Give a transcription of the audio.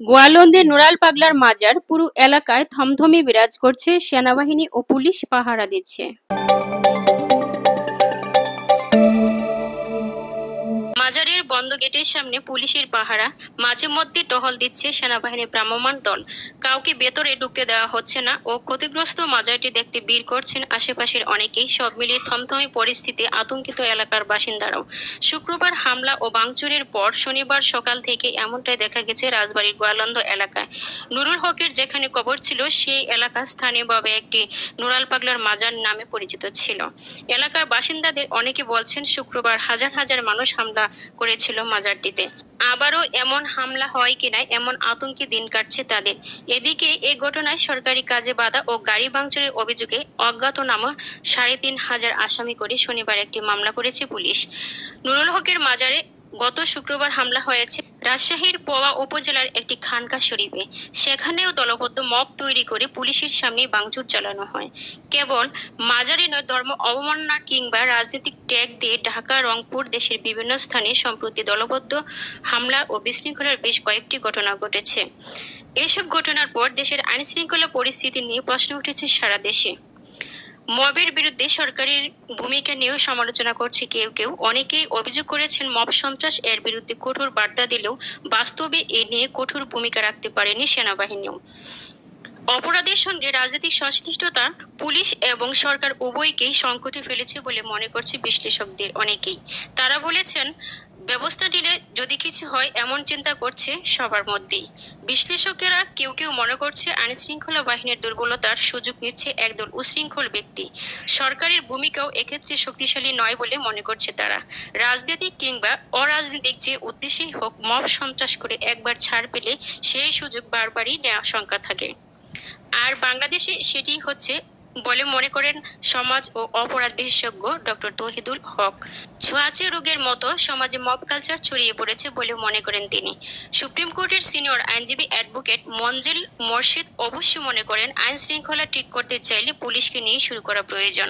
গোয়ালন্দে নুরাল পাগলার মাজার, পুরো এলাকায় থমথমে বিরাজ করছে, সেনাবাহিনী ও পুলিশ পাহারা দিচ্ছে। মাজারের বন্ধ গেটের সামনে পুলিশের পাহারা, মাঝে মধ্যে টহল দিচ্ছে সেনাবাহিনীর ভ্রাম্যমাণ দল। কাউকে ভেতরে ঢুকতে দেওয়া হচ্ছে না ও ক্ষতিগ্রস্ত মাজারটি দেখতে ভিড় করছেন আশেপাশের অনেকেই। সব মিলিয়ে থমথমে পরিস্থিতি, আতঙ্কিত এলাকার বাসিন্দারাও। শুক্রবার হামলা ও ভাঙচুরের পর শনিবার সকাল থেকে এমনটাই দেখা গেছে রাজবাড়ির গোয়ালন্দ এলাকায়। নুরুল হকের যেখানে কবর ছিল সেই এলাকা স্থানীয়ভাবে একটি নুরাল পাগলার মাজার নামে পরিচিত ছিল। এলাকার বাসিন্দাদের অনেকে বলছেন শুক্রবার হাজার হাজার মানুষ হামলা করেছিল মাজারটিতে। আবারও এমন হামলা হয় কিনা এমন আতঙ্কে দিন কাটছে তাদের। এদিকে এই ঘটনায় সরকারি কাজে বাধা ও গাড়ি ভাঙচুরের অভিযোগে অজ্ঞাতনামা ৩৫০০ আসামি করে শনিবার একটি মামলা করেছে পুলিশ। নুরুল হকের মাজারে গত শুক্রবার হামলা হয়েছে রাজশাহীর পোয়া উপজেলার একটি খানকা শরীফে। সেখানেও দলবদ্ধ মব তৈরি করে পুলিশের সামনে ভাঙচুর চালানো হয়। কেবল মাজারে নয়, ধর্ম অবমাননা কিংবা রাজনৈতিক ট্যাগ দিয়ে ঢাকা, রংপুর, দেশের বিভিন্ন স্থানে সম্প্রতি দলবদ্ধ হামলা ও বিশৃঙ্খলার বেশ কয়েকটি ঘটনা ঘটেছে। এসব ঘটনার পর দেশের আইনশৃঙ্খলা পরিস্থিতি নিয়ে প্রশ্ন উঠেছে সারা দেশে। মবের বিরুদ্ধে সরকারের ভূমিকা নিয়েও সমালোচনা করছে কেউ কেউ। অনেকেই অভিযোগ করেছেন মব সন্ত্রাস এর বিরুদ্ধে কঠোর বার্তা দিলেও বাস্তবে এ নিয়ে কঠোর ভূমিকা রাখতে পারেনি সেনাবাহিনীও। অপরাধের সঙ্গে রাজনৈতিক সংশ্লিষ্টতা পুলিশ এবং সরকার উভয়কেই সংকটে ফেলেছে বলে মনে করছে বিশ্লেষকদের অনেকেই। তারা বলেছেন, ব্যবস্থা নিলে যদি কিছু হয় এমন চিন্তা করছে সবার মধ্যেই। বিশ্লেষকেরা কেউ কেউ মনে করছে আইন শৃঙ্খলা বাহিনীর দুর্বলতার সুযোগ নিচ্ছে একদল উশৃঙ্খল ব্যক্তি। সরকারের ভূমিকাও এক্ষেত্রে শক্তিশালী নয় বলে মনে করছে তারা। রাজনৈতিক কিংবা অরাজনৈতিক যে উদ্দেশ্যেই হোক, মব সন্ত্রাস করে একবার ছাড় পেলে সেই সুযোগ বারবারই নেওয়ার শঙ্কা থাকে। আর বাংলাদেশে সেটি হচ্ছে বলে মনে করেন সমাজ ও অপরাধ বিশেষজ্ঞ ডক্টর তৌহিদুল হক। ছোঁয়াচে রোগের মতো সমাজে মব কালচার ছড়িয়ে পড়েছে বলে মনে করেন তিনি। সুপ্রিম কোর্টের সিনিয়র আইনজীবী অ্যাডভোকেট মঞ্জিল মোরশেদ অবশ্য মনে করেন আইন শৃঙ্খলা ঠিক করতে চাইলে পুলিশকে নিয়ে শুরু করা প্রয়োজন।